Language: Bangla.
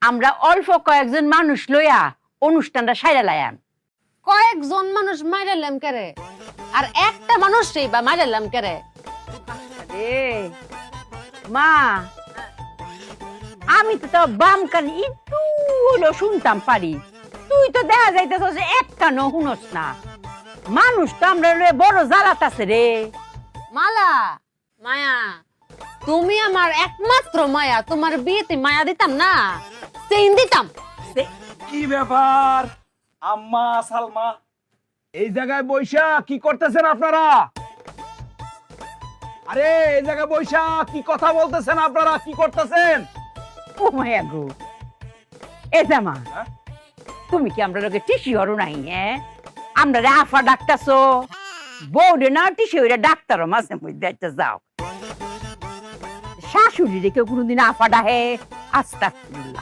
আমরা অল্প কয়েকজন মানুষ লইয়া অনুষ্ঠানটা সাইরা লায়াম। কয়েকজন মানুষ মাইরালাম কেরে, আর একটা মানুষই বা মাইরালাম কেরে? মা, আমি তো তাও বাম কান একটু হলো শুনতাম পারি, তুই তো দেখা যাইতেছ এক কানও শুনস না। মানুষ তো আমরা বড় জ্বালাত আছে রে। মালা, মায়া, তুমি আমার একমাত্র মায়া, তোমার বিয়েতে মায়া দিতাম না, চেইন দিতাম। কি ব্যাপার আম্মা সালমা, এই জায়গায় বৈশা কি করতেছেন আপনারা? আরে এই জায়গায় বৈশা কি কথা বলতেছেন আপনারা, কি করতেছেন? ও মায়া গো, এ জামা, হ্যাঁ? তুমি কি আমরা লোকে টিসি হরো নাই? হ্যাঁ, আমরা রে আফা ডাক্তারছো, বউরে না টিসি হইরা ডাক্তারও মাঝে মধ্যে একটা যাও। শাশুড়ি রে কেউ কোনোদিন আফা ডাহে? আস্তাগফিরুল্লাহ।